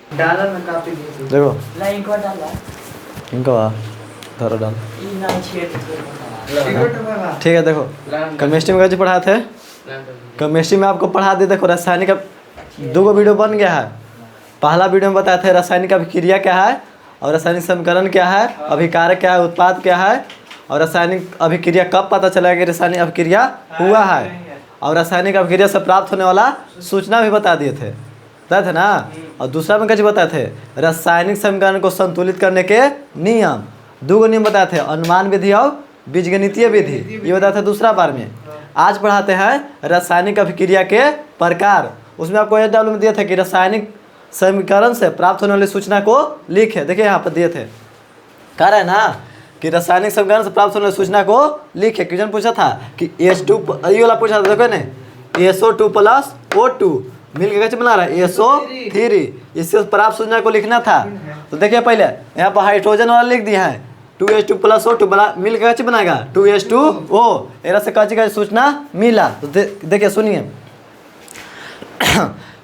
डाला मैं काफी दिए देखो लाइन को डाला इनको धरो डाल। ई ना छेद ठीक है देखो केमिस्ट्री में कैसे पढ़ाए थे, केमिस्ट्री में आपको पढ़ा दे। देखो रासायनिक दो वीडियो बन गया है। पहला वीडियो में बताया था रासायनिक अभिक्रिया क्या है और रासायनिक समीकरण क्या है, अभिकारक क्या है, उत्पाद क्या है और रासायनिक अभिक्रिया कब पता चला कि रासायनिक अभिक्रिया हुआ है, और रासायनिक अभिक्रिया से प्राप्त होने वाला सूचना भी बता दिए थे, बताए थे ना। और दूसरा में कैसे बताए थे, रासायनिक समीकरण को संतुलित करने के नियम, दो नियम बताए थे, अनुमान विधि और बीजगणितीय विधि, ये बताया था दूसरा बार में। आज पढ़ाते हैं रासायनिक अभिक्रिया के प्रकार। उसमें आपको यह डाउन में दिया था कि रासायनिक समीकरण से प्राप्त होने वाली सूचना को लिखे। देखिए यहाँ पर दिए थे, कह रहे हैं ना कि रासायनिक समीकरण से प्राप्त होने वाली सूचना को लिखे। क्वेश्चन पूछा था कि H2 ये वाला पूछा था, देखो ना SO2 प्लस O2 मिल के कैसे बना रहा है SO3, इससे प्राप्त सूचना को लिखना था। तो देखिए पहले यहाँ पर हाइड्रोजन वाला लिख दिया है 2H2 प्लस O2 बना मिल के कैसे बनाएगा 2H2O, एरा से कैसे सूचना मिला। तो देखिए सुनिए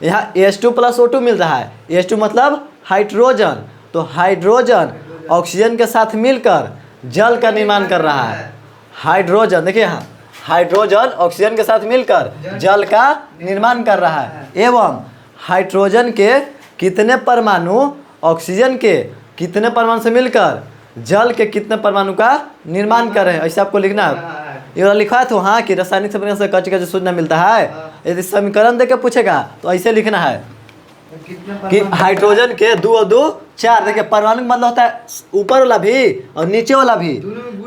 यहाँ H2 प्लस O2 मिल रहा है, H2 मतलब हाइड्रोजन, तो हाइड्रोजन ऑक्सीजन के साथ मिलकर जल का निर्माण कर रहा है। हाइड्रोजन देखिए यहाँ हाइड्रोजन ऑक्सीजन के साथ मिलकर जल का निर्माण कर रहा है, एवं हाइड्रोजन के कितने परमाणु ऑक्सीजन के कितने परमाणु से मिलकर जल के कितने परमाणु का निर्माण कर रहे हैं, ऐसे आपको लिखना है। ये वाला लिखा है तो हाँ कि रासायनिक समीकरण से कैसे कैसे सूचना मिलता है। यदि समीकरण देके पूछेगा तो ऐसे लिखना है कि हाइड्रोजन के 2 और 2 4। देखिए परमाणु का मतलब होता है ऊपर वाला भी और नीचे वाला भी।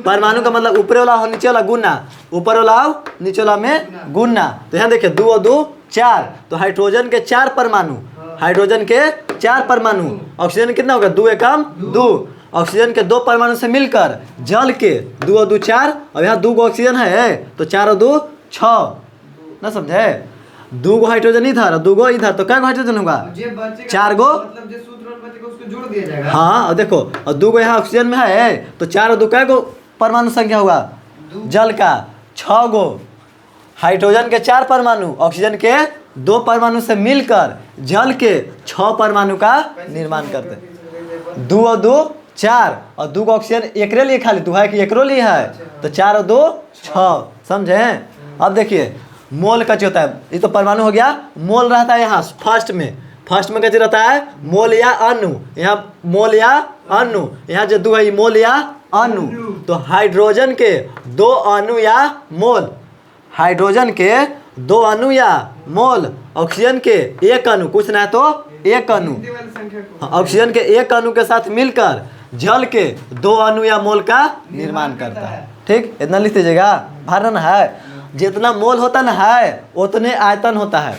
परमाणु का मतलब ऊपर वाला और नीचे वाला गुना, ऊपर वाला और नीचे वाला में गुना। तो यहाँ देखिए 2 और 2 4, तो हाइड्रोजन के 4 परमाणु, हाइड्रोजन के 4 परमाणु, ऑक्सीजन कितना होगा 2 एकम 2, ऑक्सीजन के 2 परमाणु से मिलकर जल के 2 और 2 4, और यहाँ 2 गो ऑक्सीजन है तो 4 और 2 6, ना समझे। 2 गो हाइड्रोजन इधर 2 गो इधर, तो क्या हाइड्रोजन होगा 4 गो, मतलब जो सूत्र बचेगा उसको जोड़ दिया जाएगा। हाँ और देखो और 2 गो यहाँ ऑक्सीजन में है तो 4 और 2 क्या गो परमाणु संख्या होगा जल का 6 गो। हाइड्रोजन के 4 परमाणु ऑक्सीजन के 2 परमाणु से मिलकर जल के 6 परमाणु का निर्माण करते हैं। 2 और 2 4 और 2 ऑक्सीजन एकरे लिए खाली 2 है कि एकरो लिए है, तो 4 और 2 6, समझे। अब देखिए मोल का जो होता है, ये तो परमाणु हो गया, मोल रहता है यहाँ फर्स्ट में कैसे रहता है मोल या अणु, यहाँ मोल या अणु, यहाँ जो 2 है ये मोल या अणु। तो हाइड्रोजन के 2 अणु या मोल, हाइड्रोजन के 2 अणु या मोल, ऑक्सीजन के 1 अणु, कुछ ना है तो 1 अणु, ऑक्सीजन के 1 अणु के साथ मिलकर जल के 2 अणु या मोल का निर्माण करता है। ठीक, इतना लिख दीजिएगा। भरना है जितना मोल होता ना है उतने आयतन होता है,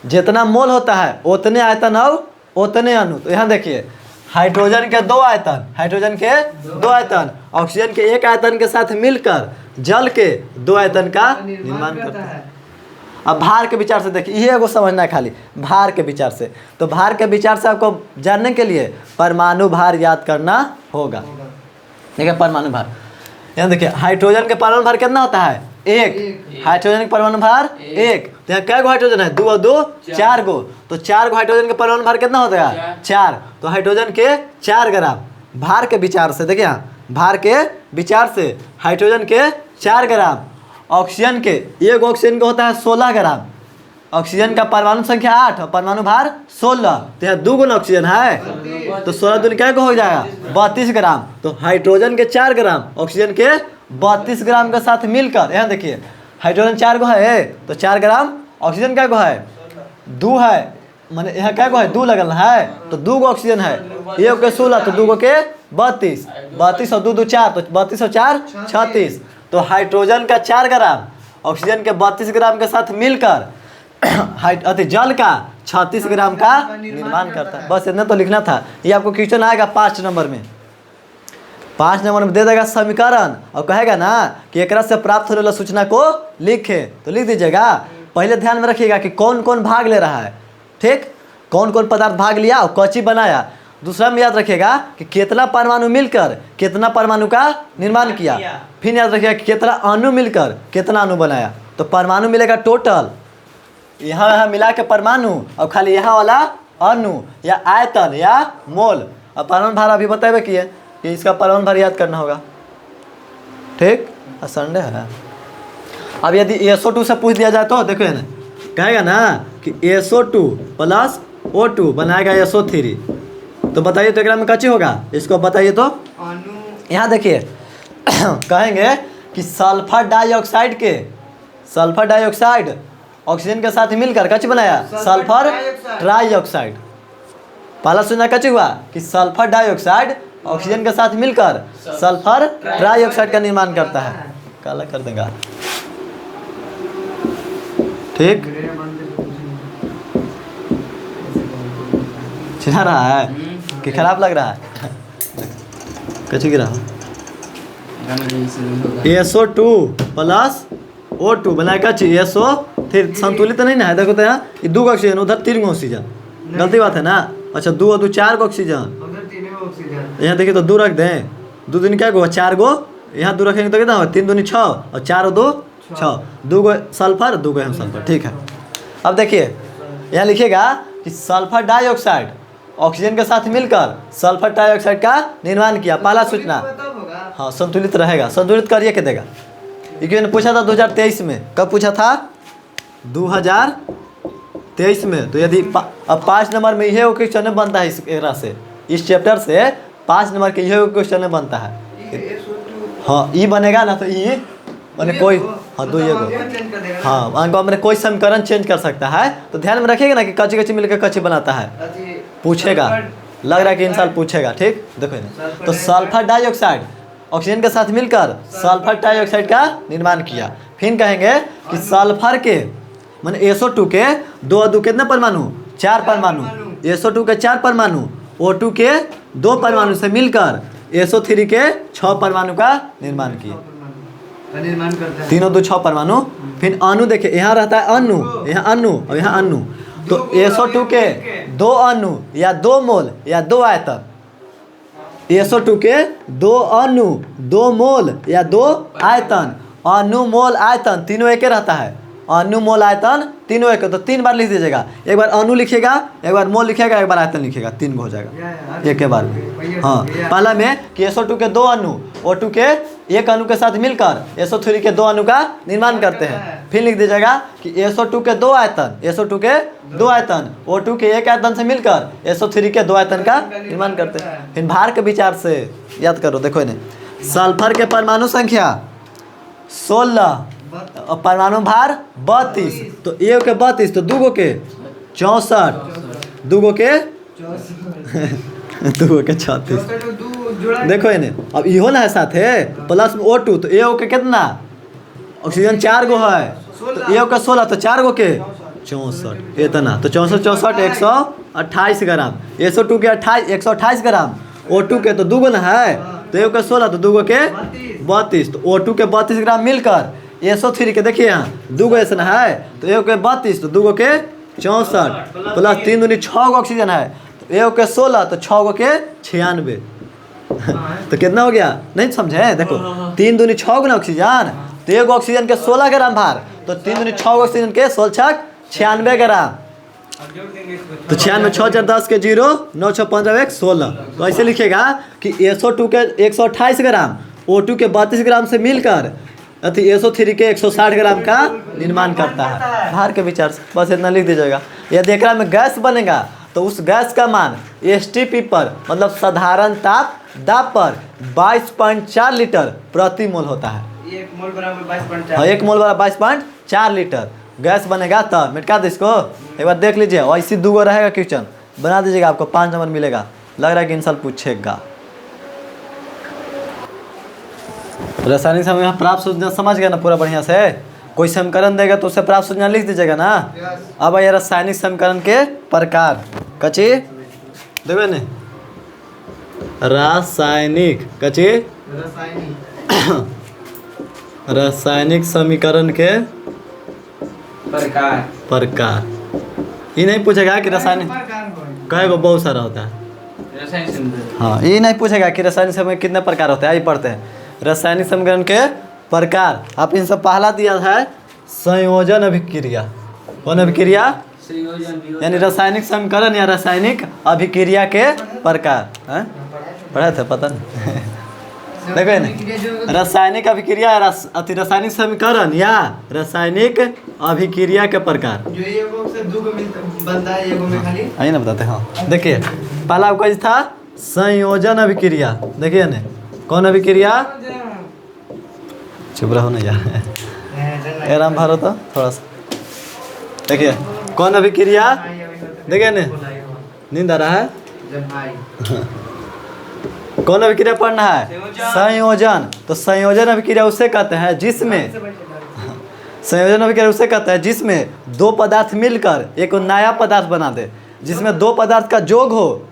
जितना मोल होता है उतने आयतन और उतने अणु। तो यहाँ देखिए हाइड्रोजन के 2 आयतन, हाइड्रोजन के 2 आयतन ऑक्सीजन के 1 आयतन के साथ मिलकर जल के 2 आयतन का निर्माण करता है। अब भार के विचार से देखिए, ये एगो समझना है खाली भार के विचार से। तो भार के विचार से आपको जानने के लिए परमाणु भार याद करना होगा। देखिए परमाणु भार, यहाँ देखिए हाइड्रोजन के परमाणु भार कितना होता है 1, हाइड्रोजन के परमाणु भार 1। तो यहाँ क्या गो हाइड्रोजन है 2 और 2 4 गो, तो 4 गो हाइड्रोजन के परमाणु भार कितना होता है 4, तो हाइड्रोजन के 4 ग्राम। भार के विचार से देखिए यहाँ भार के विचार से हाइड्रोजन के 4 ग्राम, ऑक्सीजन के एक ऑक्सीजन का होता है 16 ग्राम, ऑक्सीजन का परमाणु संख्या 8 और परमाणु भार 16, तो यहाँ 2 गुना ऑक्सीजन है तो 16 दूनी क्या हो जाएगा 32 ग्राम। तो हाइड्रोजन के 4 ग्राम ऑक्सीजन के 32 ग्राम के साथ मिलकर, यहाँ देखिए हाइड्रोजन 4 गो है तो 4 ग्राम, ऑक्सीजन क्या गो है 2 है, मैंने यहाँ क्या गो है 2 लगल है तो 2 गो ऑक्सीजन है, 1 के 16 तो 2 गो के 32, 32 और 2 2 4 तो 32 और 4 36। तो हाइड्रोजन का 4 ग्राम ऑक्सीजन के 32 ग्राम के साथ मिलकर जल का 36 ग्राम का निर्माण करता है। बस इतना तो लिखना था। ये आपको क्वेश्चन आएगा 5 नंबर में, 5 नंबर में दे देगा समीकरण और कहेगा ना कि एक से प्राप्त होने वाला सूचना को लिखे, तो लिख दीजिएगा। पहले ध्यान में रखिएगा कि कौन कौन भाग ले रहा है, ठीक, कौन कौन पदार्थ भाग लिया और कौची बनाया। दूसरा में याद रखिएगा कि कितना परमाणु मिलकर कितना परमाणु का निर्माण किया। फिर याद रखिएगा कि कितना अणु मिलकर कितना अणु बनाया। तो परमाणु मिलेगा टोटल यहाँ मिला के परमाणु और खाली यहाँ वाला अणु या आयतन या मोल। अब परमाणु भार अभी बताए किए कि इसका परमाणु भार याद करना होगा, ठीक। संडे है। अब यदि SO2 से पूछ दिया जाए तो देखो ना, कहेगा ना कि SO2 प्लस O2 बनाएगा SO3, तो बताइए तो एकरा में कच्ची होगा, इसको बताइए तो। अणु यहाँ देखिए कहेंगे कि सल्फर डाइऑक्साइड ऑक्सीजन के साथ मिलकर कच्ची बनाया सल्फर ट्राइऑक्साइड। पहला सुना कच्ची हुआ कि सल्फर डाइऑक्साइड ऑक्सीजन के साथ मिलकर सल्फर ट्राइऑक्साइड का निर्माण करता है। काला कर देगा, ठीक। चिढ़ा रहा है कि खराब लग रहा है? कच्ची गिरा SO2 प्लस O2 बनाए कच्ची SO फिर संतुलित नहीं ना है। देखो तो यहाँ ये 2 ऑक्सीजन, उधर 3 ऑक्सीजन, गलती बात है ना। अच्छा 2 और 2 4 ऑक्सीजन, उधर 3 ऑक्सीजन। यहाँ देखिए तो 2 रख दें, 2 दूनी क्या गो 4 गो, यहाँ 2 रखेंगे तो कितना होगा 3 दूनी 6 और 4 और 2 6, 2 गो सल्फर 2 गो हम सल्फर, ठीक है। अब देखिए यहाँ लिखिएगा कि सल्फर डाइऑक्साइड ऑक्सीजन के साथ मिलकर सल्फर डाइऑक्साइड का निर्माण किया। पहला सूचना, हाँ संतुलित रहेगा, संतुलित करिए के देगा। ये क्यों पूछा था 2023 में, कब पूछा था 2023 में। तो यदि अब 5 नंबर में यह क्वेश्चन बनता है, इस चैप्टर से 5 नंबर के यह क्वेश्चन बनता है। हाँ ई बनेगा ना, तो ई मैंने कोई, हाँ 2 ये गो, हाँ अंक मैंने कोई समीकरण चेंज कर सकता है। तो ध्यान में रखिएगा ना कि कच्ची कच्ची मिलकर कच्ची बनाता है, पूछेगा, लग रहा है कि इन साल पूछेगा, ठीक। देखो ना, तो सल्फर डाइऑक्साइड ऑक्सीजन के साथ मिलकर सल्फर डाइऑक्साइड का निर्माण किया। फिर कहेंगे कि सल्फर के माने SO2 के 2 और 2 कितने परमाणु, 4 परमाणु, SO2 के 4 परमाणु, O2 के 2 परमाणु से मिलकर SO3 के 6 परमाणु का निर्माण किए। निर्माण करते हैं 3 और 2 6 परमाणु। फिर अणु देखिए, यहाँ रहता है अणु, यहाँ अणु और यहाँ अणु। तो SO2 के 2 अणु या 2 मोल या 2 आयतन, SO2 के 2 अणु 2 मोल या 2 आयतन, अणु मोल आयतन तीनों एक रहता है, अणु मोल आयतन तीनों एक, तो 3 बार लिख दीजिएगा। एक बार अणु लिखिएगा, एक बार मोल लिखिएगा, एक बार आयतन लिखिएगा, 3 हो जाएगा एक के बार में। हाँ पहला में कि SO2 के 2 अणु O2 के 1 अणु के साथ मिलकर SO3 के 2 अणु का निर्माण करते हैं। फिर लिख दीजिएगा कि SO2 के 2 आयतन, SO2 के 2 आयतन O2 के 1 आयतन से मिलकर SO3 के 2 आयतन का निर्माण करते हैं। फिर भार के विचार से याद करो, देखो इन्हें, सल्फर के परमाणु संख्या 16 और परमाणु भार 32, तो 1 के 32, तो 2 गो के 64, 2 गो के 2 गो के 36। देखो इन्हें, अब इहो ना है साथ है प्लस में O2, तो A के कितना ऑक्सीजन 4 गो है, तो A के 16, तो 4 गो के 64 इतना, तो 64 64 128 ग्राम, SO2 के 128 ग्राम, O2 के तो 2 गो ना है, तो A के 16, तो 2 गो के 32, तो O2 के 32 ग्राम मिलकर SO3 के देखिए यहाँ 2 गो ऐसा है, तो 1 के 32, तो 2 गो के 64 प्लस 3 दूनी 6 गो ऑक्सीजन है, तो 1 के 16, तो 6 गो के 96 तो कितना हो गया, नहीं समझे। देखो 3 दूनी 6 गो ना ऑक्सीजन, तो 1 ऑक्सीजन के 16 ग्राम भार, तो 3 दूनी 6 ऑक्सीजन के 16 96 ग्राम, तो 96 6 4 10 के 0 9 6 15 1 16। तो ऐसे लिखेगा कि SO2 के 128 ग्राम O2 के 32 ग्राम से मिलकर अति SO3 के 160 ग्राम का निर्माण करता है। भार के विचार से बस इतना लिख दीजिएगा। यदि एकरा में गैस बनेगा तो उस गैस का मान STP पर मतलब साधारण ताप दाब पर 22.4 लीटर प्रति मोल होता है। 1 मोल बराबर 22.4। हाँ 1 मोल बराबर 22.4 लीटर गैस बनेगा, तब मिटका दो इसको, एक बार देख लीजिए। ऐसी 2 गो रहेगा क्वेश्चन, बना दीजिएगा, आपको 5 नंबर मिलेगा। लग रहा है कि इन साल पूछेगा। रासायनिक समय प्राप्त सूचना समझ गया ना पूरा बढ़िया से। कोई समीकरण देगा तो उससे प्राप्त सूचना लिख दीजिएगा ना। अब ये रासायनिक समीकरण के प्रकार कची देवे ने, रासायनिक कची रासायनिक समीकरण के प्रकार। ये नहीं पूछेगा कि रासायनिक कई गो बहुत सारा होता है। हाँ ये नहीं पूछेगा कि रासायनिक समीकरण कितने प्रकार होते हैं, ये पढ़ते हैं रासायनिक समीकरण के प्रकार। आप इन सब पहला दिया है संयोजन अभिक्रिया, कौन अभिक्रिया? संयोजन यानी रासायनिक समीकरण या रासायनिक अभिक्रिया के प्रकार हैं? पढ़ा था पता नहीं देखो ना, रासायनिक अभिक्रिया अति रासायनिक समीकरण या रासायनिक अभिक्रिया के प्रकार। जो एगो से दो बनता है, एगो में खाली आइए ना बताते हैं। हाँ देखिए, पहला आपका था संयोजन अभिक्रिया। देखिए ना, कौन अभिक्रिया? चुप रहो ना यार, आराम भरो तो थोड़ा सा। देखिए कौन अभिक्रिया? देखिए ना, नींद आ रहा है? कौन अभिक्रिया पढ़ना है? संयोजन। तो संयोजन अभिक्रिया उसे कहते हैं जिसमें, संयोजन अभिक्रिया उसे कहते हैं जिसमें दो पदार्थ मिलकर एक नया पदार्थ बना दे। जिसमें दो पदार्थ का जोग हो,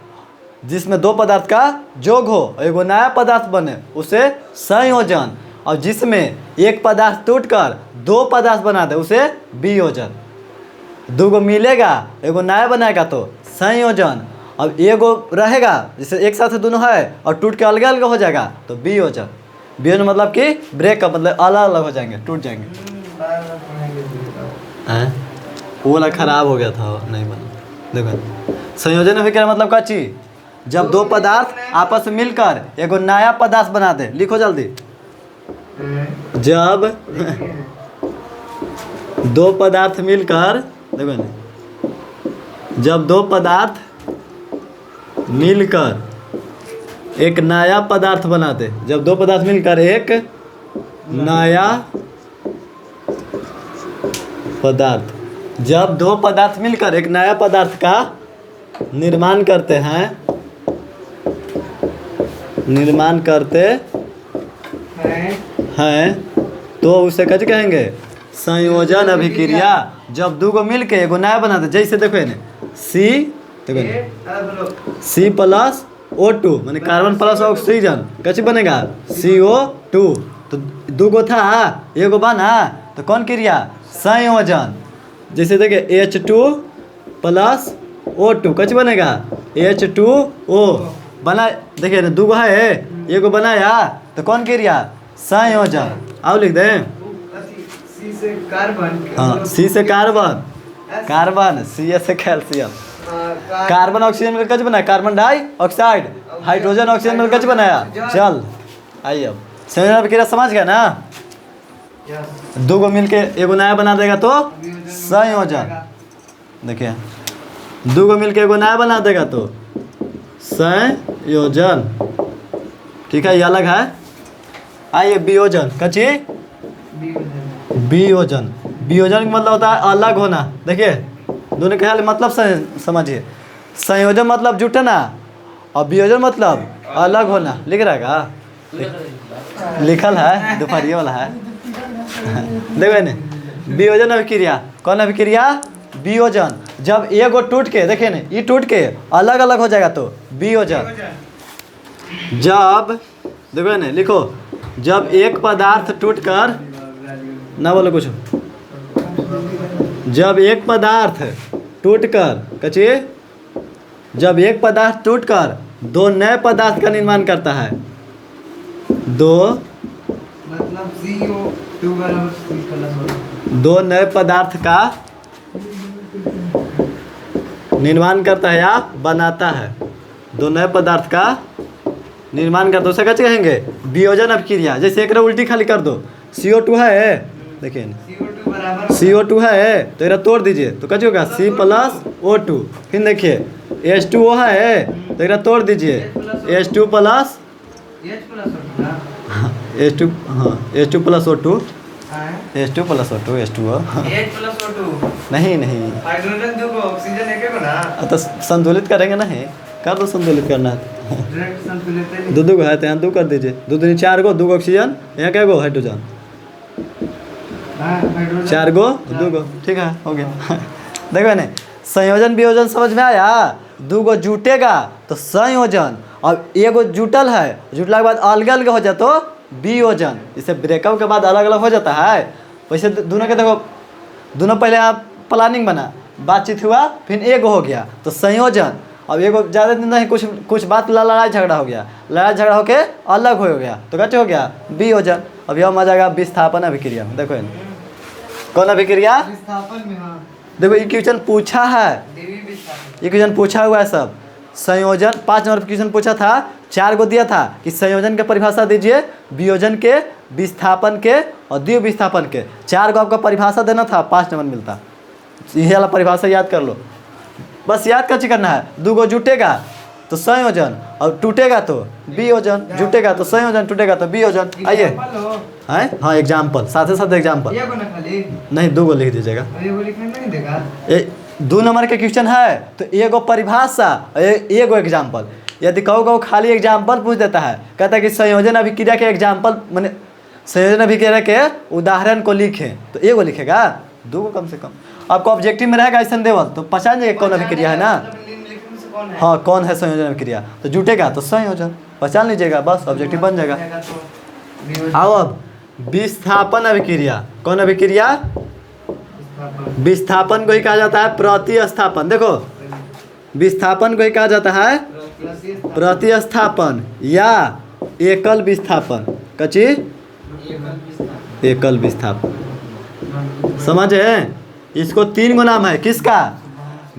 जिसमें दो पदार्थ का जोग हो और एक नया पदार्थ बने, उसे संयोजन। और जिसमें एक पदार्थ टूटकर दो पदार्थ बना दे, उसे वियोजन। दो गो मिलेगा, एगो नया बनाएगा तो संयोजन। अब एगो रहेगा, जैसे एक साथ दोनों है और टूट के अलग अलग हो जाएगा तो वियोजन। वियोजन मतलब कि ब्रेकअप, मतलब अलग अलग हो जाएंगे, टूट जाएंगे। वो वाला खराब हो गया था, नहीं बना। देखो संयोजन अभिक्रिया मतलब क्या चीज? जब दो पदार्थ आपस में मिलकर एगो नया पदार्थ बना दे। लिखो जल्दी। जब दो पदार्थ मिलकर, देखो ना, जब दो पदार्थ मिलकर एक नया पदार्थ बनाते। जब दो पदार्थ मिलकर एक नया पदार्थ, जब दो पदार्थ मिलकर एक नया पदार्थ का निर्माण करते हैं, निर्माण करते हैं तो उसे कैसे कहेंगे? संयोजन अभिक्रिया। जब दो को मिलके एगो नया बनाते, जैसे देखो ना, सी, देखो सी प्लस O2 माने कार्बन प्लस ऑक्सीजन कैसे बनेगा? CO2। तो दो गो था, एगो बना, तो कौन क्रिया? संयोजन। जैसे देखिए H2 प्लस O2 कैसे बनेगा? H2O बना। देखिए ना, दो गो है, एगो बनाया, तो कौन क्रिया? संयोजन। आओ लिख दें। सी से कार्बन, हाँ, सी से कार्बन, कार्बन, सी से कैल्शियम, कार्बन ऑक्सीजन मिलकर कैसे बनाया? Carbon dioxide. हाइड्रोजन ऑक्सीजन मिलकर कैसे बनाया? जल। आइए अब संयोजन अभिक्रिया समझ गया ना? दो को मिलके एगो नया बना देगा तो संयोजन। देखिए दो को मिलके एगो नया बना देगा तो संयोजन। ठीक है, ये अलग है। आइए वियोजन। कची? वियोजन। वियोजन का मतलब होता है अलग होना। देखिए दोनों के ख्याल मतलब समझिए। संयोजन मतलब जुटना और वियोजन मतलब अलग होना। लिख रहेगा, लिखल है, दोपहरिया वाला है। देखो ना, वियोजन अभिक्रिया। कौन अभिक्रिया? वियोजन। जब एगो टूट के, देखिए ना, ये टूट के अलग अलग हो जाएगा तो वियोजन। जब देखो ना, लिखो, जब एक पदार्थ टूटकर, ना बोलो कुछ, जब एक पदार्थ टूटकर, कचिए, जब एक पदार्थ टूटकर दो नए पदार्थ का निर्माण करता है, दो मतलब CO2 बराबर C प्लस O2। दो नए पदार्थ का निर्माण करता है या बनाता है, दो नए पदार्थ का निर्माण करता है, उसे कैसे कहेंगे? वियोजन अभिक्रिया। जैसे एक उल्टी खाली कर दो, CO2 है, देखिए CO2 बराबर CO2 है तो इधर तोड़ दीजिए तो कैसे होगा? C plus O2। फिर देखिए H2O है तो इधर तोड़ दीजिए, H2 plus H plus O2 ना? H2, हाँ H2 प्लस O2, हाँ, H2 plus O2, H2O H plus O2। नहीं नहीं, हाइड्रोजन दो को, ऑक्सीजन एक है ना? तो संतुलित करेंगे नहीं, कर दो, संतुलित करना है। डायरेक्ट संतुलित है। दो को है तो यहाँ दो कर दीजिए, दो दूनी चार गो, दो गो ऑक्सीजन, यहाँ क्या गो? हाइड्रोजन। हाँ, हाइड्रोजन चार गो, दो गो, ठीक है, हो गया। देखो ना, संयोजन वियोजन समझ में आया? दो गो जुटेगा तो संयोजन, और एगो जुटल है, जुटला के बाद अलग अलग हो जाए तो वियोजन। जैसे ब्रेकअप के बाद अलग अलग हो जाता है, वैसे दोनों के देखो, दोनों पहले आप प्लानिंग बना, बातचीत हुआ, फिर एगो हो गया तो संयोजन। अब एगो ज़्यादा दिन नहीं, कुछ बात लड़ाई झगड़ा हो गया, लड़ाई झगड़ा होके अलग हो गया तो कैसे हो गया? वियोजन। अब यह आ जाएगा विस्थापन अभिक्रिया में। देखो कौन अभिक्रिया? विस्थापन में, हाँ देखो ये क्वेश्चन पूछा है, देवी विस्थापन। ये क्वेश्चन पूछा हुआ है सब। संयोजन 5 नंबर क्वेश्चन पूछा था, 4 को दिया था कि संयोजन के परिभाषा दीजिए, वियोजन के, विस्थापन के और द्वितीय विस्थापन के। 4 को आपका परिभाषा देना था, 5 नंबर मिलता। यही वाला परिभाषा याद कर लो, बस याद कैसे करना है। 2 को जुटेगा तो संयोजन और टूटेगा तो वियोजन, जुटेगा तो संयोजन, टूटेगा तो वियोजन। आइए हैं, हाँ एग्जाम्पल, साथ साथ एग्जाम्पल ये को ना खाली नहीं 2 को लिख दीजिएगा। अभी वो लिखने नहीं देगा। 2 नंबर के क्वेश्चन है तो एगो परिभाषा, एगो एग्जाम्पल। यदि कहो खाली एग्जाम्पल पूछ देता है, कहता है कि संयोजन अभिक्रिया के एग्जाम्पल मैंने संयोजन अभिक्रिया के उदाहरण को लिखें, तो एगो लिखेगा, 2 को कम से कम। आपको ऑब्जेक्टिव में रहेगा ऐसा देवल तो पहचान जाइए कौन अभिक्रिया है ना। हाँ कौन है संयोजन अभिक्रिया, तो जुटेगा तो संयोजन, पहचान लीजिएगा, बस ऑब्जेक्टिव बन जाएगा। आओ अब विस्थापन अभिक्रिया, कौन अभिक्रिया, विस्थापन को ही कहा जाता है प्रतिस्थापन। देखो विस्थापन को ही कहा जाता है प्रतिस्थापन या एकल विस्थापन। कची एकल विस्थापन, समझे। इसको 3 गो नाम है, किसका,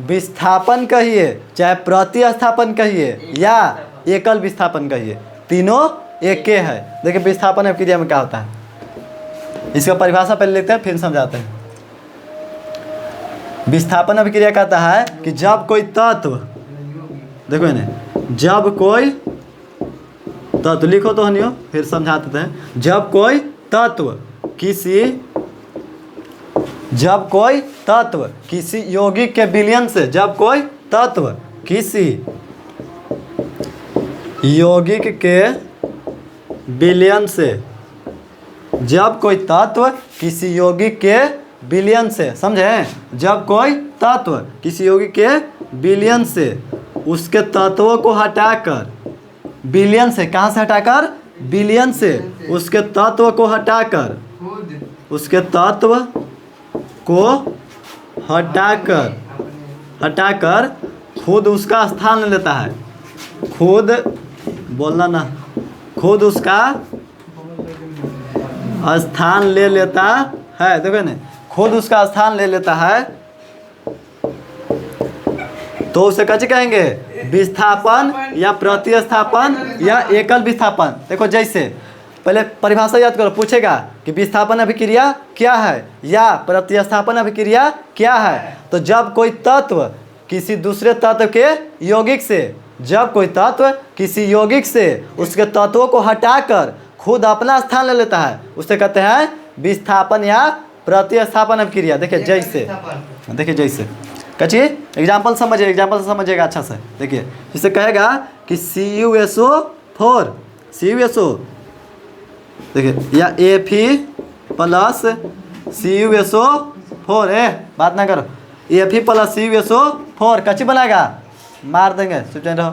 विस्थापन कहिए, चाहे प्रतिस्थापन कहिए या एकल विस्थापन कहिए, तीनों एक के है। देखिए विस्थापन अभिक्रिया में क्या होता है, इसका परिभाषा पहले लेते हैं फिर समझाते हैं। विस्थापन अभिक्रिया कहता है कि जब कोई तत्व, देखो इन्हें, जब कोई तत्व, लिखो तो हनियो फिर समझाते हैं। जब कोई तत्व किसी यौगिक के विलयन से, जब कोई तत्व किसी यौगिक के विलयन से, जब कोई तत्व किसी यौगिक के विलयन से, समझे, जब कोई तत्व किसी यौगिक के विलयन से उसके तत्वों को हटाकर, विलयन से, कहाँ से हटाकर, विलयन से उसके तत्व को हटाकर, उसके तत्व को हटाकर खुद उसका स्थान ले लेता है, खुद बोलना ना, खुद उसका स्थान ले लेता है। देखो ना, खुद उसका स्थान ले लेता है तो उसे कैसे कहेंगे, विस्थापन या प्रतिस्थापन या एकल विस्थापन। देखो जैसे पहले परिभाषा याद करो, पूछेगा कि विस्थापन अभिक्रिया क्या है या प्रतिस्थापन अभिक्रिया क्या है। तो जब कोई तत्व किसी दूसरे तत्व के यौगिक से, जब कोई तत्व किसी यौगिक से उसके तत्वों को हटाकर खुद अपना स्थान ले लेता है, उसे कहते हैं विस्थापन या प्रतिस्थापन अभिक्रिया। देखिए जैसे, देखिए जैसे कचिए एग्जाम्पल समझिए, एग्जाम्पल से समझिएगा अच्छा से। देखिए जिसे कहेगा कि CuSO4, CuSO, देखिए या Fe+ CuSO4, बात ना करो, Fe+ CuSO4 कच्ची बनाएगा, मार देंगे, चुप रहो।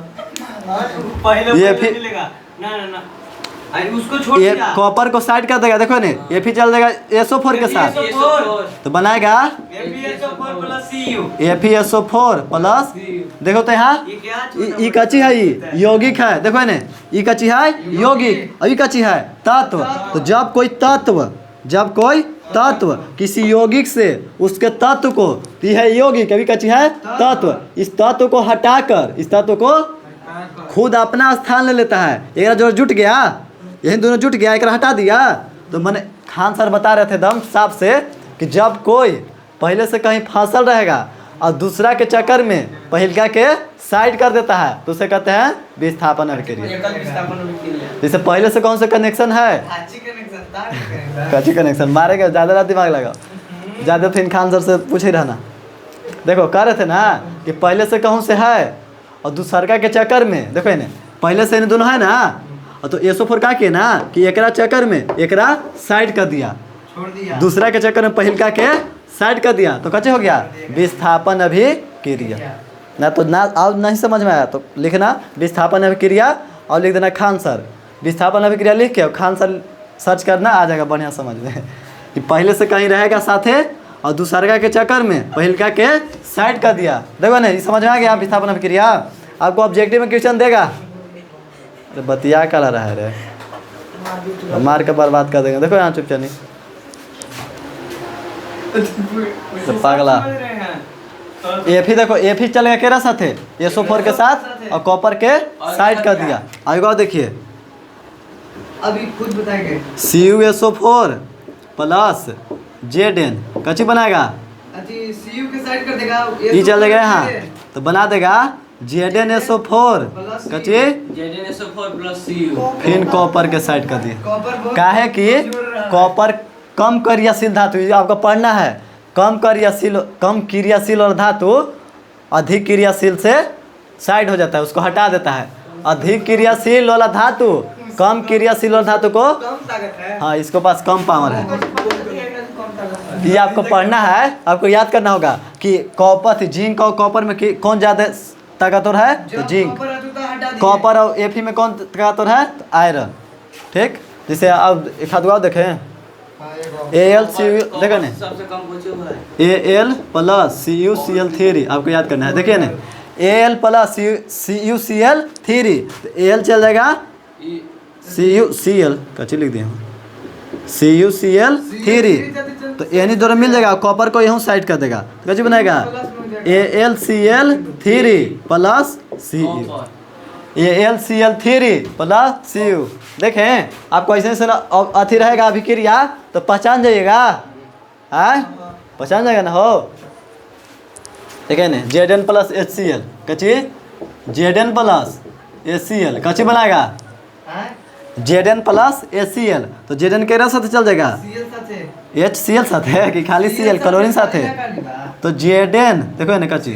पहले ये बोलने मिलेगा ना ना ना, अरे उसको छोड़ ये दिया। कॉपर को साइड कर देगा, देखो ने Fe चल देगा SO4 के साथ, तो बनाएगा FeSO4+, देखो तो यहाँ ई कच्ची है, ये यौगिक है, देखो ने ई कच्ची है यौगिक, और ई कच्ची है तत्व। तो जब कोई तत्व किसी यौगिक से उसके तत्व को, ये है यौगिक, अभी कच्ची है तत्व, इस तत्व को हटाकर, इस तत्व को खुद अपना स्थान ले लेता है। एक जो जुट गया, यही दोनों जुट गया, एक हटा दिया, तो मैंने खान सर बता रहे थे दम साफ से कि जब कोई पहले से कहीं फसल रहेगा और दूसरा के चक्कर में पहिलका के साइड कर देता है तो उसे कहते हैं विस्थापन अभिक्रिया। जैसे पहले से कौन सा कनेक्शन है, कच्ची कनेक्शन, मारेगा ज़्यादा दिमाग लगाओ, ज़्यादा फिर खान सर से पूछे रहना। देखो कह रहे थे ना कि पहले से कहूँ से है और दूसरका के चक्कर में, देखो इन्हें पहले से इन्हें दोनों है ना, और तो SO4 का किए ना कि एकरा चक्कर में एकरा साइड कर दिया, छोड़ दिया, दूसरा के चक्कर में पहिलका के साइड कर दिया, तो कैसे हो गया विस्थापन अभिक्रिया। ना तो ना अब नहीं समझ में आया तो लिखना विस्थापन अभिक्रिया और लिख देना खान सर, विस्थापन अभिक्रिया लिख के खान सर सर्च करना, आ जाएगा बढ़िया समझ में कि पहले से कहीं रहेगा साथे और दूसरका के चक्कर में पहिलका के साइड कर दिया। देखो ना, समझ में आ गया विस्थापन अभिक्रिया। आपको ऑब्जेक्टिव में क्वेश्चन देगा, अरे बतिया कला रहा है रे, मार के बर्बाद कर देंगे। देखो यहाँ चुप चनी तो पागला समझ रहे हैं एफ ही देखो, एफ ही चलेगा केरा साथ है SO4 के साथ और कॉपर के साइड कर दिया। आगे देखिए अभी खुद बताएंगे CuSO4 प्लस Zn कची बनाएगा, अच्छी सीयू के साइड कर देगा ये चल देगा यहाँ तो बना देगा ZnSO4 कची ZnSO4 प्लस Cu। फिर कॉपर के साइड कर दिए। कॉपर बहुत काहे कि जुड़ रहा है। कॉपर कम क्रियाशील धातु, ये आपको पढ़ना है, कम क्रियाशील और धातु अधिक क्रियाशील से साइड हो जाता है, उसको हटा देता है। अधिक क्रियाशील वाला धातु कम क्रियाशील वाला धातु को, कम ताकत है हाँ इसके पास कम पावर है। कम ताकत है। ये आपको पढ़ना है, आपको याद करना होगा कि कॉपर जिंक और कॉपर में कौन ज़्यादा ताकतवर है, तो जब जिंक। कॉपर है तो हटा दीजिए। कॉपर और Fe में कौन ताकतवर है, तो आयरन। ठीक, जैसे अब एक हाथ गाँव देखें हाँ, ये बहुत- AlCu देखा नहीं, सबसे कम पूछे हुआ है। Al प्लस CuCl3 आपको याद करना है। देखिए ना Al प्लस CuCl3 तो Al चल जाएगा ई CuCl कच्ची लिख दिया हूँ CuCl3 तो यानी दोनों मिल जाएगा, कॉपर को यहाँ साइड कर देगा तो कैसे बनाएगा AlCl3 plus Cu copper. AlCl3 plus Cu। देखें आपको ऐसे ऐसे अथी रहेगा अभिक्रिया तो पहचान जाइएगा, है पहचान जाएगा ना हो। देखें ना Zn प्लस HCl कची Zn प्लस HCl कची बनाएगा हाँ? Zn प्लस HCl तो Zn के साथ चल जाएगा सीएल साथ है। HCl साथ है कि खाली Cl क्लोरीन साथ है खाली बा। तो Zn देखो ना कची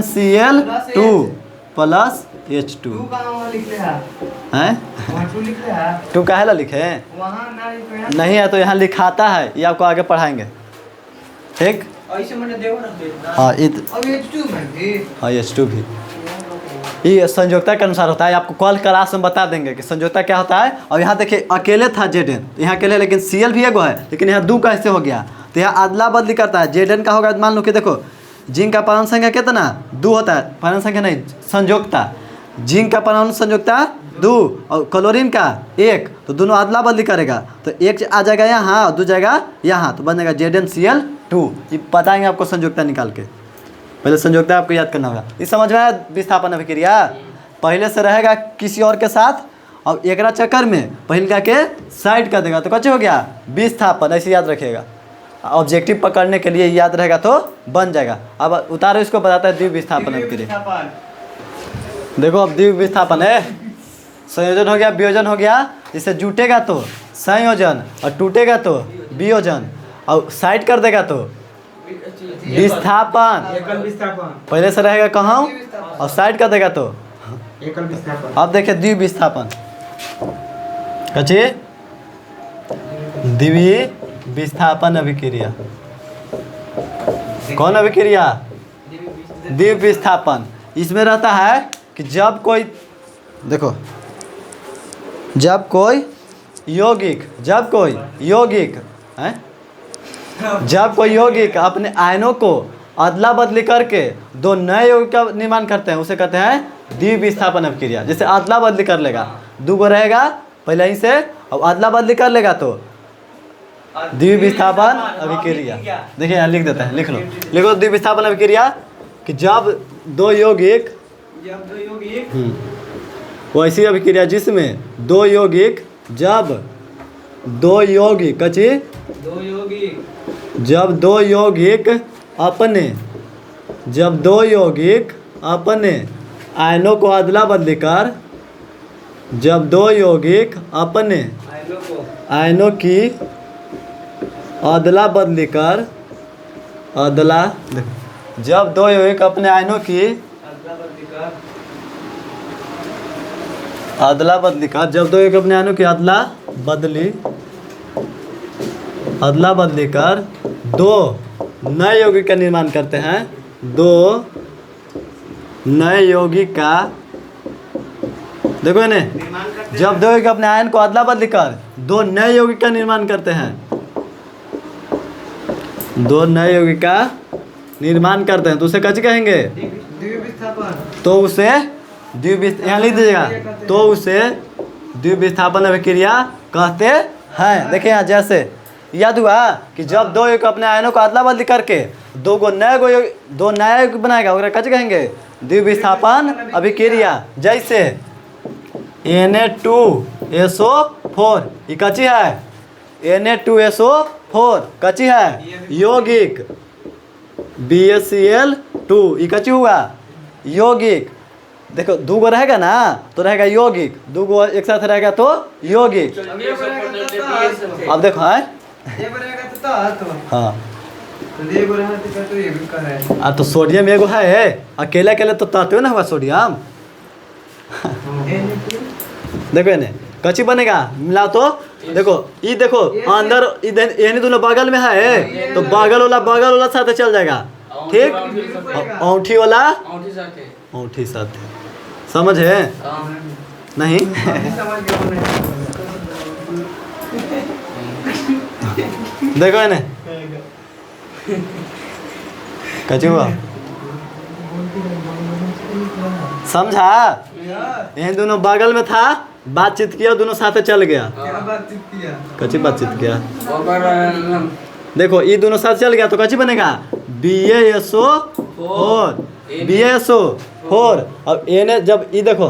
CL ZnCl2 plus H2 to कहाँ वहाँ लिख ले है हैं वहाँ टू लिख ले है 2 काहे ला लिखे हैं? वहाँ ना लिख ले है। नहीं है तो यहाँ लिखाता है, ये आपको आगे पढ़ाएंगे। ठीक, ऐसे मैंने देखो ना बेटा। हाँ अब H2 में भी हाँ H2 भी ये संयोजकता के अनुसार होता है, आपको कल क्लास में बता देंगे कि संयोजकता क्या होता है। और यहाँ देखिए अकेले था Zn, यहाँ अकेले, लेकिन Cl भी एगो है, लेकिन यहाँ 2 कैसे हो गया तो यहाँ अदला बदली करता है। Zn का होगा मान लो कि देखो जिंक का परमाणु संख्या कितना 2 होता है, परमाणु संख्या नहीं संयोजकता, जिंक का परमाणु संयोजकता 2 और क्लोरीन का 1 तो दोनों अदला बदली करेगा तो 1 आ जाएगा यहाँ और 2 जाएगा यहाँ तो बन जाएगा ZnCl2। ये बताएंगे आपको संयोजकता निकाल के, पहले संयोजकता आपको याद करना होगा। इस समझ में आया विस्थापन अभिक्रिया, पहले से रहेगा किसी और के साथ और एकरा चक्कर में पहिलका के साइड कर देगा तो कैसे हो गया विस्थापन, ऐसे याद रखिएगा। ऑब्जेक्टिव पकड़ने के लिए याद रहेगा तो बन जाएगा। अब उतारो इसको, बताता है द्वितीय विस्थापन अभिक्रिया। विस्थापन। देखो अब द्वितीय विस्थापन है, संयोजन हो गया, वियोजन हो गया, जिससे जुटेगा तो संयोजन और टूटेगा तो वियोजन और साइड कर देगा तो विस्थापन। एकल विस्थापन। पहले से रहेगा कहाँ और साइड कर देगा तो एकल विस्थापन। अब देखिए द्वितीय विस्थापन कची द्वितीय विस्थापन अभिक्रिया। कौन अभिक्रिया? द्वितीय विस्थापन। इसमें रहता है कि जब कोई देखो जब कोई यौगिक है जब कोई यौगिक अपने आयनों को अदला बदली करके 2 नए यौगिक का निर्माण करते हैं उसे कहते हैं द्वितीय विस्थापन अभिक्रिया। जैसे अदला बदली कर लेगा, 2 गो रहेगा पहले ही से और अदला बदली कर लेगा तो द्वितीय विस्थापन अभिक्रिया। देखिए यहाँ लिख देता है, लिख लो द्वितीय विस्थापन अभिक्रिया कि जब 2 यौगिक वैसी अभिक्रिया जिसमें 2 यौगिक जब 2 यौगिक कची जब 2 यौगिक अपने आयनों को अदला बदली कर जब 2 यौगिक अपने आयनों की अदला बदली कर जब 2 यौगिक अपने आयनों की अदला बदली कर जब 2 यौगिक अपने आयनों की अदला बदली कर 2 नए यौगिक का निर्माण करते हैं। 2 नए यौगिक का देखो ने जब 2 यौगिक अपने आयन को अदला बदली कर 2 नए यौगिक का निर्माण करते हैं, 2 नए यौगिक का निर्माण करते हैं तो उसे कैसे कहेंगे? द्वितीय विस्थापन। तो उसे यहाँ लिख दीजिएगा, तो उसे द्वितीय विस्थापन अभिक्रिया कहते हैं। देखिए यहाँ जैसे याद हुआ कि जब दो एक अपने आयनों को अदला बदली करके दो नया यौगिक बनाएगा ओकरा कथी कहेंगे? द्विविस्थापन अभिक्रिया। जैसे Na2SO4 ये कची है? Na2SO4 कची है? यौगिक। BaCl2 ये कची हुआ? यौगिक। देखो दो गो रहेगा ना तो रहेगा यौगिक, दो गो एक साथ रहेगा तो यौगिक। अब देखो है ये बनेगा तो हाँ ये बोला तो ये भी कर है। तो सोडियम एगो है, अकेले अकेले तो तत्व ना हुआ सोडियम। देखो इन्हें कच्ची बनेगा मिला तो देखो ये देखो अंदर ये दोनों बगल में है तो बगल वाला साथ चल जाएगा, ठीक। औंठी वाला औंठी साथे औंठी साथ समझ है नहीं? समझ गया देखो इन्हें कच्ची हुआ समझा? ये दोनों बगल में था, बातचीत किया, दोनों साथ चल गया। क्या बातचीत किया? कच्ची बातचीत किया। और देखो ये दोनों साथ चल गया तो कच्ची बनेगा BaSO4 BaSO4। अब Na जब ये देखो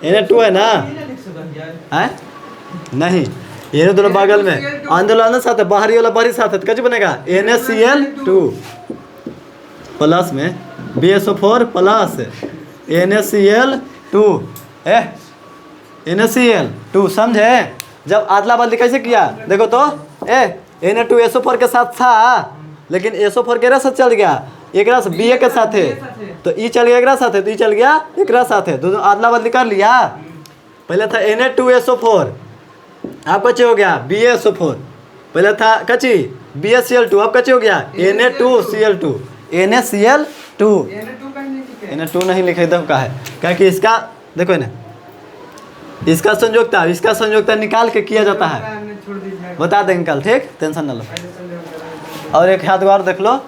Na2 है ना है नहीं, ये दोनों बगल में अंदर वाला साथ है, बाहरी वाला बाहरी साथ है तो कच्ची बनेगा NaCl2 प्लस में BaSO4 प्लस NaCl2 NaCl2 समझे? जब अदला बदली कैसे किया देखो तो Na2SO4 के साथ था लेकिन SO4 के साथ चल गया, एक Ba के साथ है तो ई चल गया एक साथ है तो ई चल गया एक साथ है, दोनों अदला बदली कर लिया। पहले था Na2SO4 अब कच्चे हो गया BaSO4, पहले था कच्ची BaCl2 अब कच्चे हो गया Na2Cl2 NaCl2 Na2 नहीं लिखे देखो का है क्या कि इसका देखो ना इसका संयोजकता निकाल के किया जाता है, बता देंगे कल, ठीक, टेंशन न लो। और एक हाथ और देख लो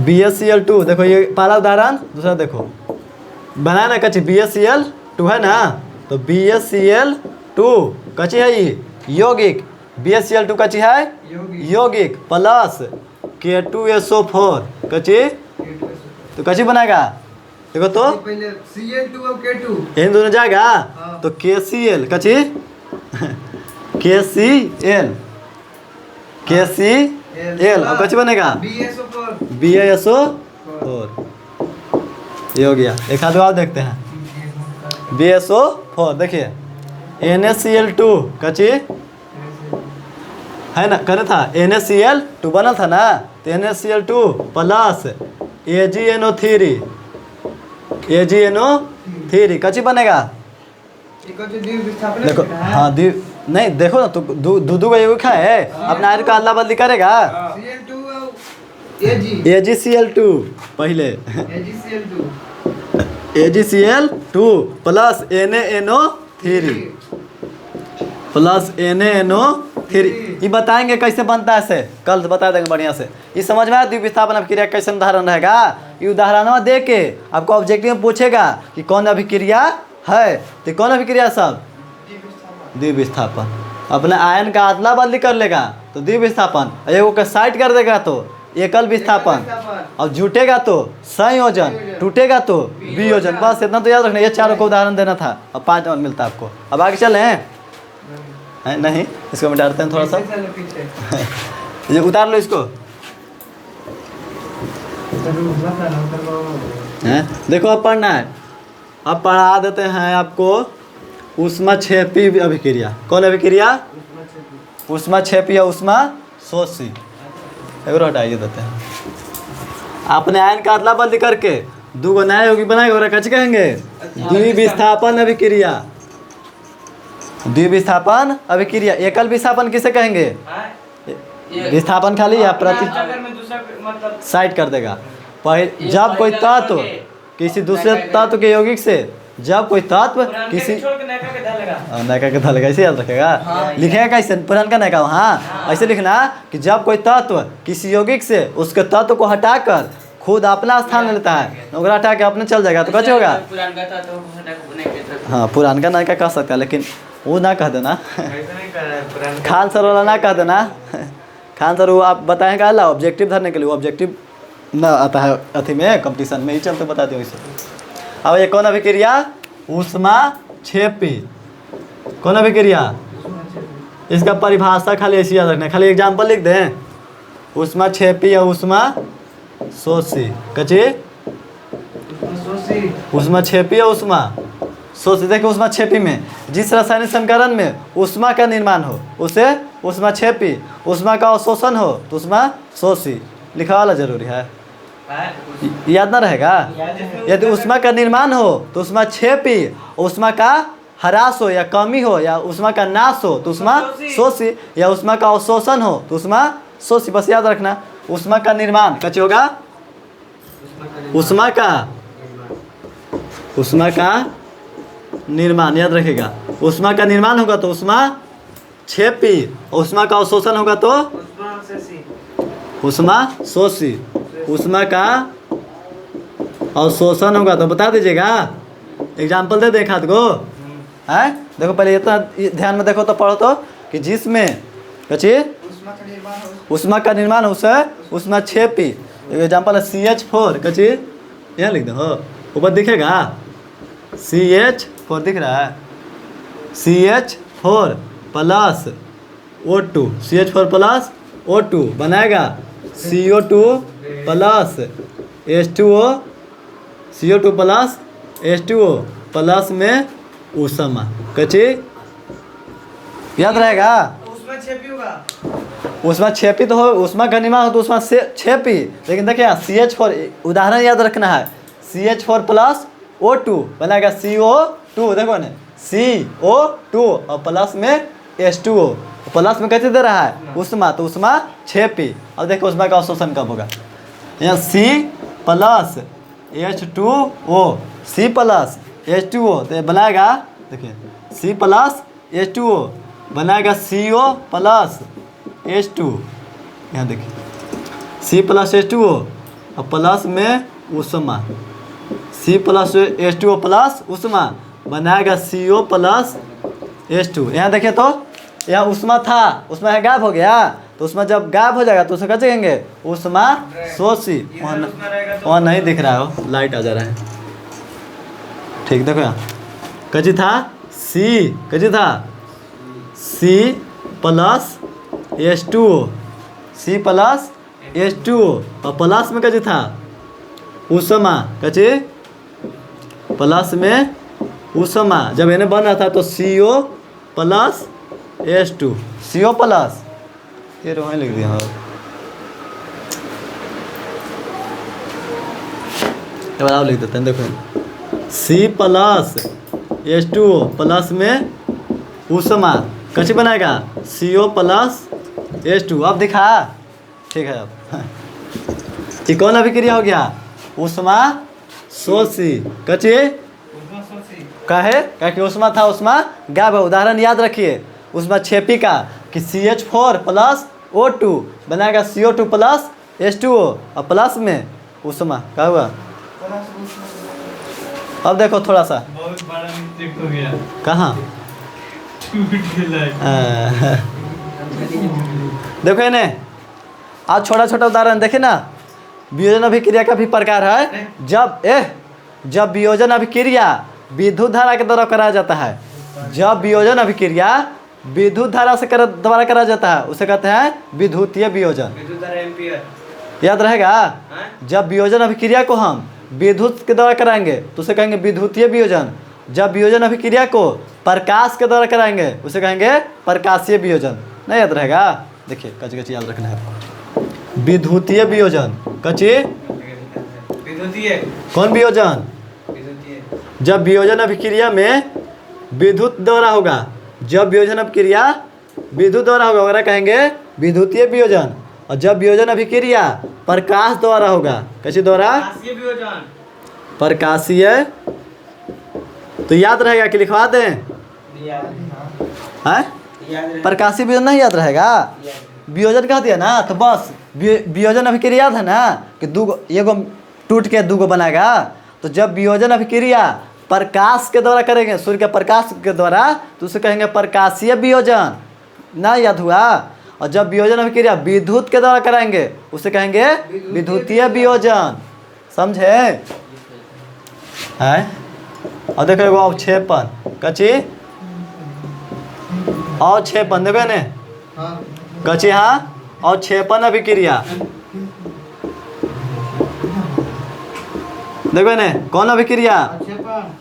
BaCl2 देखो ये पहला उदाहरण, दूसरा देखो बनाया ना कच्ची BaCl2 है ना तो BaCl2 कच्ची है ये यौगिक, BaCl2 कच्ची है यौगिक प्लस K2SO4 कच्ची तो कच्ची बनाएगा देखो तो पहले Cl2 और K2 इन दोनों जाएगा तो KCl कच्ची KCl अब कच्ची बनेगा BaSO4 ये हो गया। एक हाथ और देखते हैं BaSO4 देखिए NaCl2 कच्ची है ना करना था NaCl2 बना था ना तो NaCl2 प्लस AgNO3 कच्ची बनेगा देखो हाँ नहीं देखो ना तो दो का यौगिक है अपना आयन का अदला बदली करेगा AgCl2 पहले AgCl2 प्लस NaNO3 ये बताएंगे कैसे बनता है से कल बता देंगे बढ़िया से। ये समझ में आया द्विविस्थापन अभिक्रिया कैसे उदाहरण रहेगा? ये उदाहरण दे के आपको ऑब्जेक्टिव में पूछेगा कि कौन अभिक्रिया है तो कौन अभिक्रिया सब द्विविस्थापन। अपने आयन का अदला बदली कर लेगा तो द्विविस्थापन, एगो के साइड कर देगा तो एकल विस्थापन, और जुटेगा तो संयोजन, टूटेगा तो वियोजन। बस इतना तो याद रखना, ये चारों को उदाहरण देना था। अब 5 और मिलता है आपको। अब आगे चले हैं नहीं इसको मिटाते हैं थोड़ा सा ये उतार लो इसको देखो अब पढ़ना है। अब पढ़ा देते हैं आपको ऊष्माक्षेपी अभिक्रिया। कौन अभिक्रिया? ऊष्माक्षेपी या ऊष्माशोषी। एक हटाइए देते हैं। अपने आयन का अदला बदली करके दो नया यौगिक बनाएगा और कच्ची कहेंगे द्विविस्थापन अभिक्रिया। द्विविस्थापन अभिक्रिया। एकल विस्थापन किसे कहेंगे? विस्थापन खाली या प्रति साइड कर देगा। जब कोई तत्व किसी दूसरे तत्व के यौगिक से, जब कोई तत्व किसी नैका के धलेगा, ऐसे याद रखेगा। लिखेगा कैसे? पुराना नैका। हाँ ऐसे लिखना कि जब कोई तत्व किसी यौगिक से उसके तत्व को हटाकर खुद अपना स्थान लेता है, ओकरा हटा के अपने चल जाएगा तो कैसे होगा? हाँ पुराना नैका कह सकता है, लेकिन वो ना कह देना ऐसा नहीं कर रहा है पुराना। खान सर वाला ना कह देना। खान सर वो आप बताएं का ला ऑब्जेक्टिव धरने के लिए, वो ऑब्जेक्टिव ना आता है अथी में कंपटीशन में ही चलते बताते हो इसे। अब ये कौन अभिक्रिया? ऊष्मा क्षेपी। कौन अभिक्रिया? इसका परिभाषा खाली ऐसी याद रखना, खाली एग्जाम्पल लिख दें। ऊष्मा क्षेपी या ऊष्मा शोषी। कची? सोची ऊष्मा क्षेपी या ऊष्मा शोषी। देखिए ऊष्मा क्षेपी में जिस रासायनिक समीकरण में ऊष्मा का निर्माण हो उसे ऊष्मा क्षेपी, ऊष्मा का अवशोषण हो तो ऊष्मा शोषी। लिखा वाला जरूरी है, याद ना रहेगा। यदि ऊष्मा का निर्माण हो तो ऊष्मा क्षेपी, ऊष्मा का ह्रास हो या कमी हो या ऊष्मा का नाश हो तो ऊष्मा शोषी, या ऊष्मा का अवशोषण हो तो ऊष्मा शोषी। बस याद रखना। ऊष्मा का निर्माण कैसे होगा? ऊष्मा का निर्माण याद रखेगा। ऊष्मा का निर्माण होगा तो ऊष्मा क्षेपी, ऊष्मा का अवशोषण होगा तो ऊष्मा शोषी। ऊष्मा का अवशोषण होगा तो बता दीजिएगा, एग्जाम्पल दे दें खाद को है। देखो पहले इतना ध्यान में देखो तो पढ़ो तो कि जिसमें कचिए ऊष्मा का निर्माण उसे ऊष्मा क्षेपी। एग्जाम्पल है CH4 कचिए, यहाँ लिख दो ऊपर दिखेगा CH4 दिख रहा है। CH4 plus O2, CH4 plus O2 बनाएगा CO2 plus H2O, CO2 plus H2O plus में ऊष्मा। कची याद रहेगा? उसमें छेपी होगा। ऊष्मा क्षेपी तो हो, ऊष्मा का निर्माण हो तो ऊष्मा से क्षेपी। लेकिन देखिए CH4 उदाहरण याद रखना है। CH4 प्लस O2 बनाएगा CO2, देखो ना CO2 और प्लस में H2O, प्लस में कैसे दे रहा है? ऊष्मा, तो ऊष्मा क्षेपी। अब देखो ऊष्मा का अवशोषण कब होगा? यहाँ C plus H2O, C plus H2O तो ये बनाएगा, देखिए C प्लस H2O बनाएगा CO प्लस H2। यहाँ देखिए C प्लस H2O और प्लस में ऊष्मा, C प्लस H2O प्लस ऊष्मा बनाएगा CO प्लस H2। यहाँ देखिए तो यहाँ ऊष्मा था, ऊष्मा है गायब हो गया, तो ऊष्मा जब गायब हो जाएगा तो उसे कैसे कहेंगे? ऊष्मा शोषी। वहाँ नहीं दिख रहा हो, लाइट आ जा रहा है। ठीक देखो यहाँ कजी था C, कजी था C plus H2O, C plus H2O और प्लस में कजी था ऊष्मा। कजी प्लस में ऊष्मा। जब इन्हें बन रहा था तो CO plus H2, CO plus, ये वहीं लिख दिया। अब लिख देते हैं, देखो C प्लस H2O प्लस में ऊष्मा कैसे बनाएगा? CO plus H2। अब दिखा, ठीक है। अब ये कौन अभिक्रिया हो गया? ऊष्मा शोषी। कची काहे? कि ऊष्मा था, ऊष्मा गायब है। उदाहरण याद रखिए ऊष्मा क्षेपी का कि CH4 प्लस O2 बनाएगा CO2 प्लस H2O और प्लस में ऊष्मा। क्या हुआ? अब देखो थोड़ा सा बहुत बड़ा मिस्टेक हो गया। कहाँ? टूट गया। देखो इन्हें आज छोटा छोटा उदाहरण देखे ना। वियोजन अभिक्रिया का भी प्रकार है। जब वियोजन अभिक्रिया विद्युत धारा के द्वारा कराया जाता है, जब वियोजन अभिक्रिया विद्युत धारा से द्वारा कराया जाता है उसे कहते हैं विद्युतीय वियोजन। विद्युत धारा एम्पीयर। याद रहेगा? जब वियोजन अभिक्रिया को हम विद्युत के द्वारा कराएंगे तो उसे कहेंगे विद्युतीय वियोजन। जब वियोजन अभिक्रिया को प्रकाश के द्वारा कराएंगे उसे कहेंगे प्रकाशीय वियोजन। नहीं याद रहेगा? देखिए कच्ची कच्ची याद रखना है। विद्युतीय वियोजन। कच्ची विद्युतीय कौन वियोजन? विद्युतीय। जब वियोजन अभिक्रिया में विद्युत द्वारा होगा, जब वियोजन अभिक्रिया विद्युत द्वारा होगा वगैरह कहेंगे विद्युतीय वियोजन। और जब वियोजन अभिक्रिया प्रकाश द्वारा होगा, कैसे द्वारा? प्रकाशीय वियोजन। प्रकाशीय। तो याद रहेगा कि लिखवा दें? हैं? प्रकाशीय वियोजन नहीं याद रहेगा? वियोजन कह दिया ना, तो बस वियोजन अभिक्रिया याद है ना कि दूगो, एगो टूट के दूगो बनाएगा। तो जब वियोजन अभिक्रिया प्रकाश के द्वारा करेंगे, सूर्य के प्रकाश के द्वारा, तो उसे कहेंगे प्रकाशीय वियोजन। ना याद हुआ? और जब वियोजन अभिक्रिया विद्युत के द्वारा कराएंगे उसे कहेंगे विद्युतीय वियोजन। समझे? है? और देखो एगो अवक्षेपण, कची अवक्षेपण, देखो ने कची, हाँ अवक्षेपण अभिक्रिया, देखो ने कौन अभिक्रिया?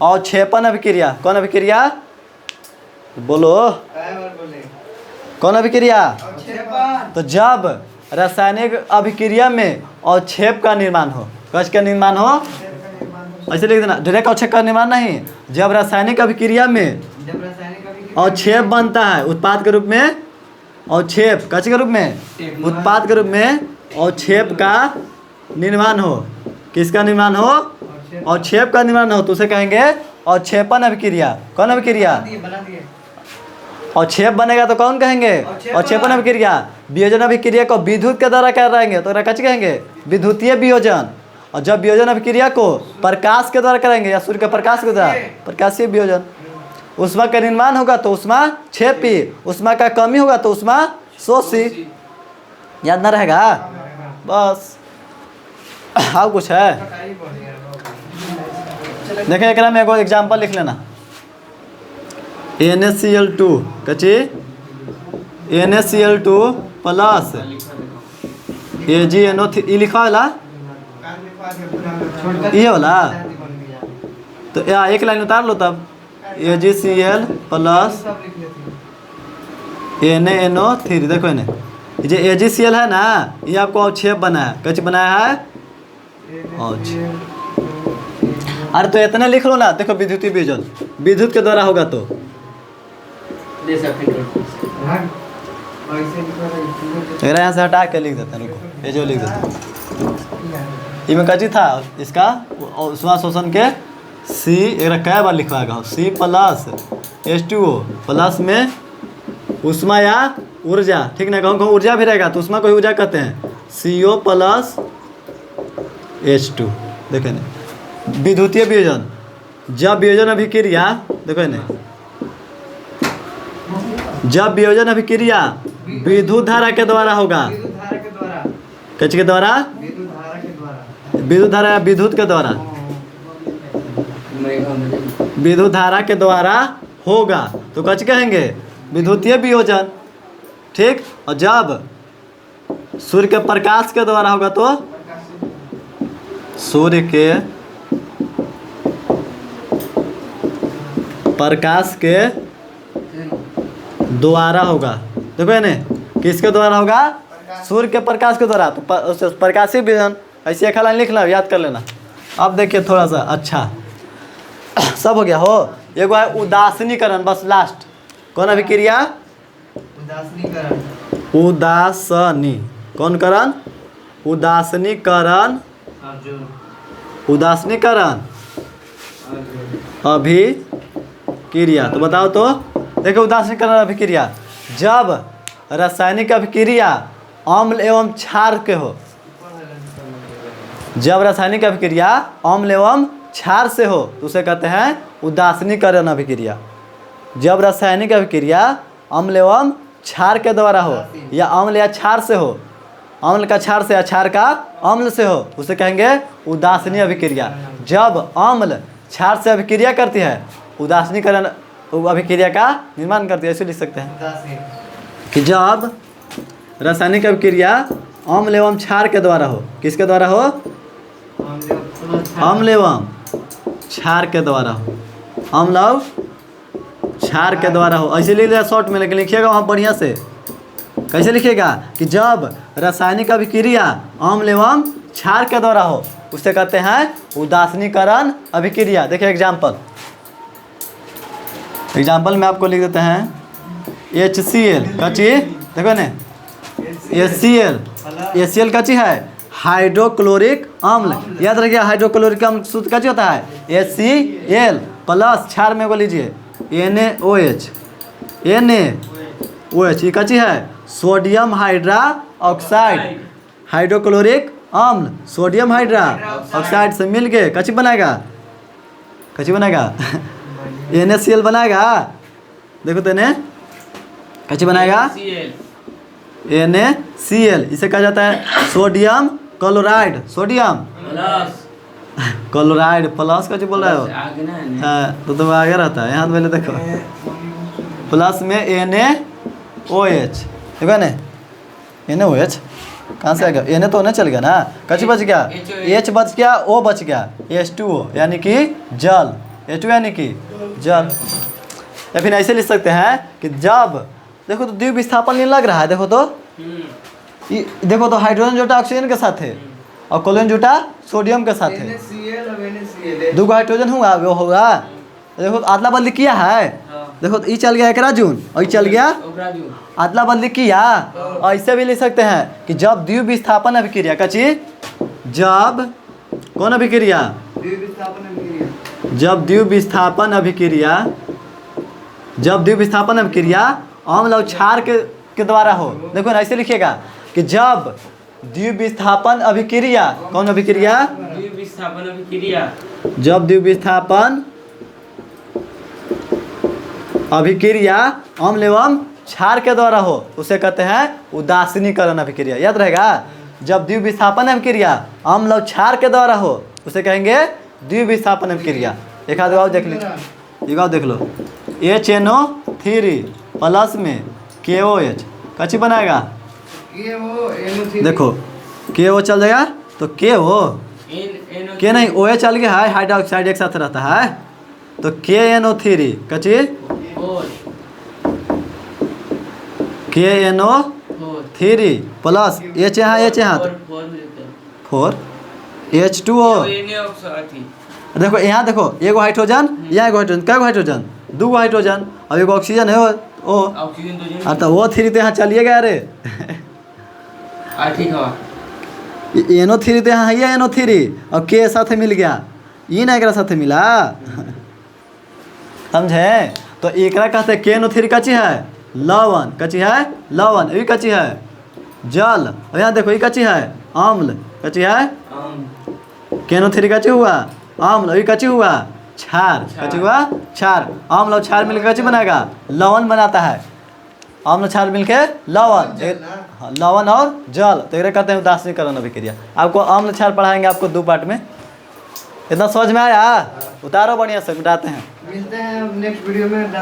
अवक्षेपण अभिक्रिया। कौन अभिक्रिया? बोलो, कौन अभिक्रिया? तो जब रासायनिक अभिक्रिया में अवक्षेप का निर्माण हो, कच का निर्माण हो, ऐसे लिख देना, डायरेक्ट अवक्षेप का निर्माण नहीं, जब रासायनिक अभिक्रिया में अवक्षेप बनता है उत्पाद के रूप में, अवक्षेप कच के रूप में, उत्पाद के रूप में अवक्षेप का निर्माण हो, किसका निर्माण हो? अवक्षेप का निर्माण हो, तो उसे कहेंगे अवक्षेपण अभिक्रिया। कौन अभिक्रिया? अवक्षेप बनेगा तो कौन कहेंगे? अवक्षेपण अभिक्रिया। वियोजन अभिक्रिया को विद्युत के द्वारा कर रहेंगे तो कच कहेंगे विद्युतीय वियोजन। और जब वियोजन अभिक्रिया को प्रकाश के द्वारा करेंगे या सूर्य के प्रकाश के द्वारा, प्रकाशीय वियोजन। उष्मा का निर्माण होगा तो उष्मा क्षेपी, उष्मा का कमी होगा तो उष्मा शोषी। याद ना रहेगा? बस। हाँ कुछ है? देखिए एक में एगो एग्जाम्पल लिख लेना। NaCl2 कची NaCl2 प्लस AgNO3 ये लिखा वाला, ये वाला तो या एक लाइन उतार लो तब, AgCl प्लस NaNO3। देखो इन्हें, ये AgCl है ना, ये आपको अवक्षेप बना है, कच बनाया है अवक्षेप। अरे तो इतना लिख लो ना। देखो विद्युतीय वियोजन विद्युत के द्वारा होगा तो यहाँ से हटा के लिख देते हैं। रुको, ये जो लिख देते हैं, इसमें कची था इसका उष्मा शोषण के C, एक कै बार लिखवाएगा C प्लस H2O प्लस में उष्मा या ऊर्जा, ठीक ना, कहूँ ऊर्जा भी रहेगा तो उष्मा को ही ऊर्जा कहते हैं, CO प्लस H2। देखे नहीं, विद्युतीय वियोजन। जब वियोजन अभिक्रिया, देखो नहीं, जब वियोजन अभिक्रिया विद्युत धारा के द्वारा होगा, किस के द्वारा? विद्युत धारा या विद्युत के द्वारा, विद्युत धारा के द्वारा होगा तो कच कहेंगे विद्युतीय वियोजन। ठीक। और जब सूर्य के प्रकाश के द्वारा होगा तो सूर्य के प्रकाश के द्वारा होगा। देखो ने किसके द्वारा होगा? सूर्य के प्रकाश के द्वारा, तो प्रकाशीय वियोजन। ऐसे एक लाइन लिख लो, याद कर लेना। अब देखिए थोड़ा सा, अच्छा सब हो गया हो। एगो है उदासीनीकरण, बस लास्ट। कौन अभिक्रिया? उदासनी। कौन करण? उदासीनीकरण। उदासीनीकरण अभिक्रिया। तो बताओ तो, देखो उदासीनीकरण अभिक्रिया जब रासायनिक अभिक्रिया अम्ल एवं क्षार के हो, जब रासायनिक अभिक्रिया अम्ल एवं क्षार से हो तो उसे कहते हैं उदासीनीकरण अभिक्रिया। जब रासायनिक अभिक्रिया अम्ल एवं क्षार के द्वारा हो या अम्ल या क्षार से हो, अम्ल का क्षार से या क्षार का अम्ल से हो, उसे कहेंगे उदासीनी अभिक्रिया। जब अम्ल क्षार से अभिक्रिया करती है, उदासीनीकरण अभिक्रिया का निर्माण करती है। ऐसे लिख सकते हैं कि जब रासायनिक अभिक्रिया अम्ल एवं क्षार के द्वारा हो, किसके द्वारा हो? अम्ल एवं क्षार के द्वारा हो, अम्ल और क्षार के द्वारा हो। ऐसे लिख लिया शॉर्ट में, लेकिन लिखिएगा वहाँ बढ़िया से। कैसे लिखिएगा कि जब रासायनिक अभिक्रिया अम्ल एवं क्षार के द्वारा हो, उसे कहते हैं उदासीनीकरण अभिक्रिया। देखिए एग्जाम्पल में आपको लिख देते हैं HCl कची, देखो ने HCl कची है हाइड्रोक्लोरिक अम्ल। याद रखिए हाइड्रोक्लोरिक अम्ल सूत्र कची होता है HCl प्लस क्षार में को लीजिए NaOH। ये कची है सोडियम हाइड्रा ऑक्साइड। हाइड्रोक्लोरिक अम्ल सोडियम हाइड्रा ऑक्साइड से मिल के कची बनाएगा कची बनेगा NaCl बनाएगा। देखो तो ने कची बनाएगा NaCl। इसे कहा जाता है sodium chloride. Sodium plus chloride plus कची बोल रहे हो? आगे ना है हाँ तो आगे रहता है। यहाँ पहले देखो प्लस में NaOH देखो ना NaOH कहाँ से आ गया? Na तो नहीं चल गया ना। कची बच गया? H बच गया, O बच गया, H2O यानी कि जल। H2 यानी कि जल। या फिर ऐसे लिख सकते हैं कि जब देखो तो द्वीप विस्थापन नहीं लग रहा है। देखो तो देखो तो हाइड्रोजन जुटा ऑक्सीजन के साथ है और क्लोरीन जुटा सोडियम के साथ है। NaCl अब NaCl दो हाइड्रोजन हुआ वो होगा। देखो तो अदला बदली किया है। देखो तो ये चल गया एकराजून और ये चल गया अदला बदली किया। और ऐसे भी लिख सकते हैं कि जब द्वीप विस्थापन अभिक्रिया कची जब कौन अभिक्रिया जब द्वीप विस्थापन अभिक्रिया अम्ल और क्षार के द्वारा हो। देखो ना ऐसे लिखिएगा कि जब द्वीप विस्थापन अभिक्रिया कौन अभिक्रिया विस्थापन अभिक्रिया जब द्वीप विस्थापन अभिक्रिया अम्ल एवं क्षार के द्वारा हो उसे कहते हैं उदासीनीकरण अभिक्रिया। याद रहेगा जब द्वीप विस्थापन अभिक्रिया अम्ल और क्षार के द्वारा हो उसे कहेंगे द्वीप विस्थापन अभिक्रिया। एक आध गाँव देख लो, ये गाँव देख लो HNO3 प्लस में KOH कची बनाएगा? देखो KO चल जाएगा तो के नहीं OH चल गया है, हाइड्रोक्साइड एक साथ रहता है तो KNO3 कची KNO3 प्लस H यहाँ 4 H2O। देखो यहाँ देखो एगो हाइड्रोजन यहाँ एगो हाइड्रोजन क्या हाइड्रोजन दो हाइड्रोजन और एगो ऑक्सीजन है ओ ऑक्सीजन तो वो 3 तो यहाँ चलिए गया रे ठीक है NO3 तो यहाँ है NO3 और K साथ मिल गया ये ना एक साथ मिला समझे। तो एक कहते हैं KNO3 कची है लवण कची है लवण ये कची है जल और यहाँ देखो ये कची है अम्ल कची है KNO3 कची हुआ अम्ल ये कची हुआ क्षार कची हुआ क्षार। अम्ल और क्षार मिलकर कची बनाएगा लवण बनाता है। अम्ल क्षार मिलकर लवण लवण और जल तो एक कहते हैं उदासीनीकरण अभिक्रिया। आपको अम्ल क्षार पढ़ाएंगे आपको 2 पार्ट में। इतना समझ में आया? उतारो बढ़िया से मिटाते हैं। मिलते हैं नेक्स्ट वीडियो में।